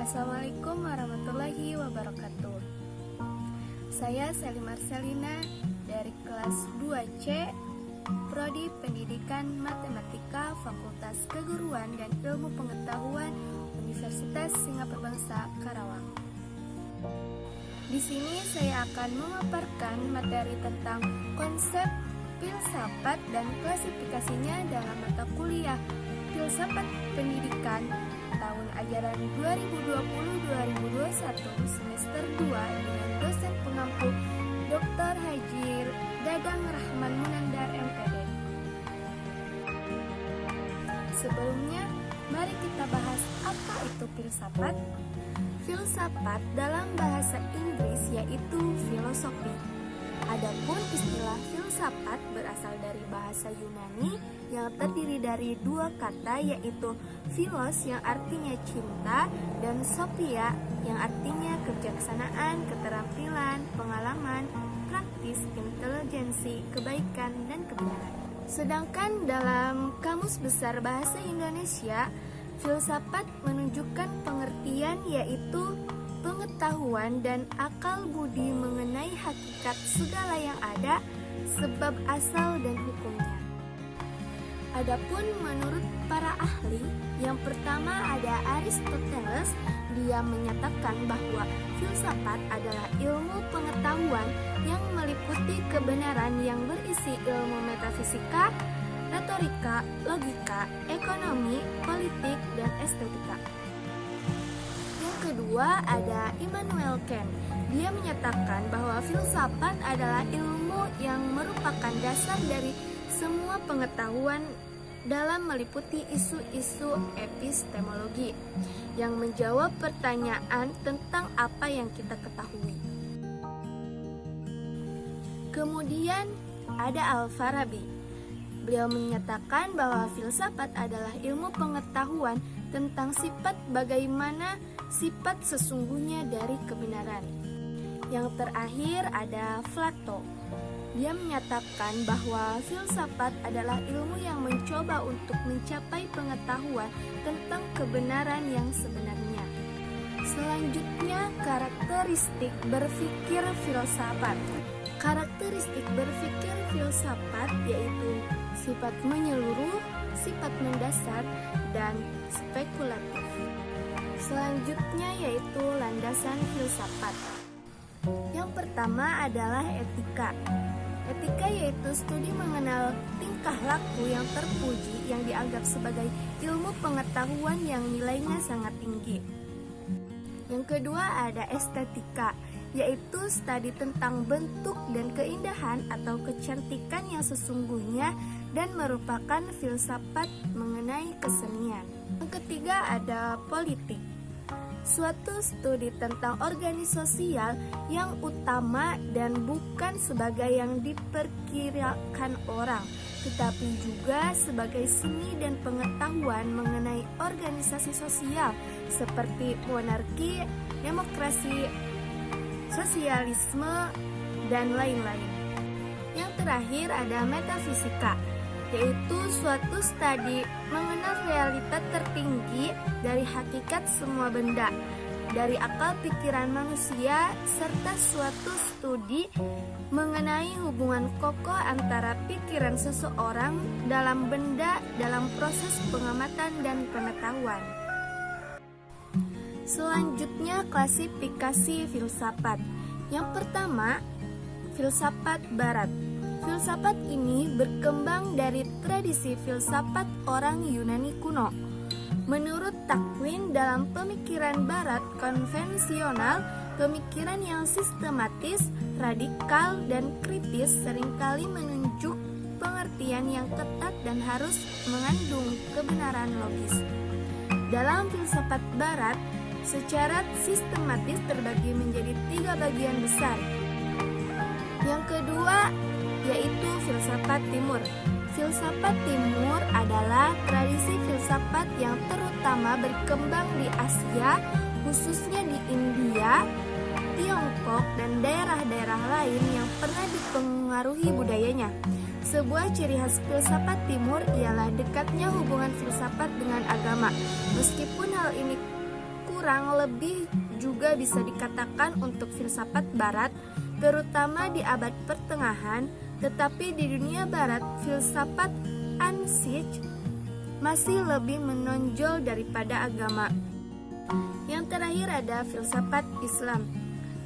Assalamualaikum warahmatullahi wabarakatuh. Saya Sally Marcelina dari kelas 2C, Prodi Pendidikan Matematika Fakultas Keguruan dan Ilmu Pengetahuan Universitas Singapura Bangsa, Karawang. Di sini saya akan memaparkan materi tentang konsep filsafat dan klasifikasinya dalam mata kuliah Filsafat Pendidikan tahun ajaran 2020-2021 semester 2 dengan dosen pengampu Dr. Haji Dadang Rahman Munandar MPD. Sebelumnya, mari kita bahas apa itu filsafat. Filsafat dalam bahasa Inggris yaitu filosofi. Adapun istilah filsafat berasal dari bahasa Yunani yang terdiri dari dua kata yaitu philos yang artinya cinta dan sophia yang artinya kebijaksanaan, keterampilan, pengalaman, praktis, intelijensi, kebaikan, dan kebenaran. Sedangkan dalam Kamus Besar Bahasa Indonesia, filsafat menunjukkan pengertian yaitu pengetahuan dan akal budi mengenai hakikat segala yang ada, sebab asal dan hukumnya. Adapun menurut para ahli, yang pertama ada Aristoteles. Dia menyatakan bahwa filsafat adalah ilmu pengetahuan yang meliputi kebenaran yang berisi ilmu metafisika, retorika, logika, ekonomi, politik, dan estetika. Kedua ada Immanuel Kant. Dia menyatakan bahwa filsafat adalah ilmu yang merupakan dasar dari semua pengetahuan dalam meliputi isu-isu epistemologi yang menjawab pertanyaan tentang apa yang kita ketahui. Kemudian ada Al-Farabi. Beliau menyatakan bahwa filsafat adalah ilmu pengetahuan tentang sifat bagaimana sifat sesungguhnya dari kebenaran. Yang terakhir ada Plato. Dia menyatakan bahwa filsafat adalah ilmu yang mencoba untuk mencapai pengetahuan tentang kebenaran yang sebenarnya. Selanjutnya, karakteristik berpikir filsafat. Karakteristik berpikir filsafat yaitu sifat menyeluruh, sifat mendasar, dan spekulatif. Selanjutnya yaitu landasan filsafat. Yang pertama adalah etika. Etika yaitu studi mengenal tingkah laku yang terpuji yang dianggap sebagai ilmu pengetahuan yang nilainya sangat tinggi. Yang kedua ada estetika, yaitu studi tentang bentuk dan keindahan atau kecantikan yang sesungguhnya dan merupakan filsafat mengenai kesenian. Yang ketiga ada politik, suatu studi tentang organisasi sosial yang utama dan bukan sebagai yang diperkirakan orang, tetapi juga sebagai seni dan pengetahuan mengenai organisasi sosial seperti monarki, demokrasi, sosialisme, dan lain-lain. Yang terakhir ada metafisika, yaitu suatu studi mengenal realita tertinggi dari hakikat semua benda, dari akal pikiran manusia, serta suatu studi mengenai hubungan kokoh antara pikiran seseorang dalam benda dalam proses pengamatan dan pengetahuan. Selanjutnya klasifikasi filsafat. Yang pertama, filsafat barat. Filsafat ini berkembang dari tradisi filsafat orang Yunani kuno. Menurut Takwin, dalam pemikiran barat konvensional, pemikiran yang sistematis, radikal, dan kritis seringkali menunjuk pengertian yang ketat dan harus mengandung kebenaran logis. Dalam filsafat barat, secara sistematis terbagi menjadi 3 bagian besar. Yang kedua yaitu filsafat timur. Filsafat timur adalah tradisi filsafat yang terutama berkembang di Asia, khususnya di India, Tiongkok, dan daerah-daerah lain yang pernah dipengaruhi budayanya. Sebuah ciri khas filsafat timur ialah dekatnya hubungan filsafat dengan agama. Meskipun hal ini kurang lebih juga bisa dikatakan untuk filsafat barat, terutama di abad pertengahan. Tetapi di dunia barat, filsafat Ansicht masih lebih menonjol daripada agama. Yang terakhir ada filsafat Islam.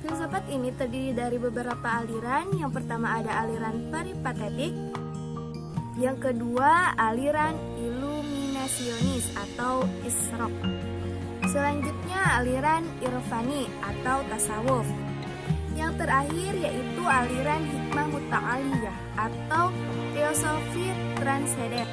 Filsafat ini terdiri dari beberapa aliran. Yang pertama ada aliran peripatetik, yang kedua aliran iluminasionis atau isrok, selanjutnya aliran irfani atau tasawuf, yang terakhir yaitu aliran hikmah muta'aliyah atau teosofi transenden.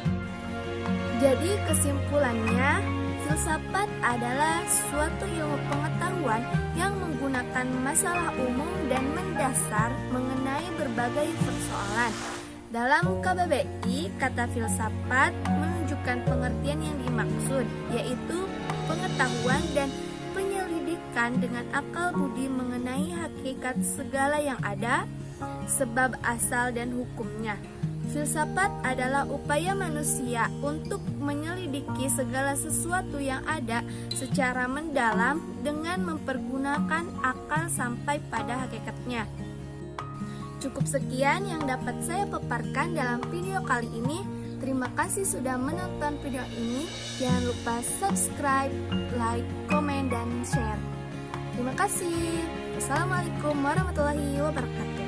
Jadi kesimpulannya, filsafat adalah suatu ilmu pengetahuan yang menggunakan masalah umum dan mendasar mengenai berbagai persoalan. Dalam KBBI, kata filsafat menunjukkan pengertian yang dimaksud, yaitu pengetahuan dan penyelidikan dengan akal budi mengenai hakikat segala yang ada, sebab asal dan hukumnya. Filsafat adalah upaya manusia untuk menyelidiki segala sesuatu yang ada secara mendalam dengan mempergunakan akal sampai pada hakikatnya. Cukup sekian yang dapat saya paparkan dalam video kali ini. Terima kasih sudah menonton video ini. Jangan lupa subscribe, like, komen, dan share. Terima kasih. Wassalamualaikum warahmatullahi wabarakatuh.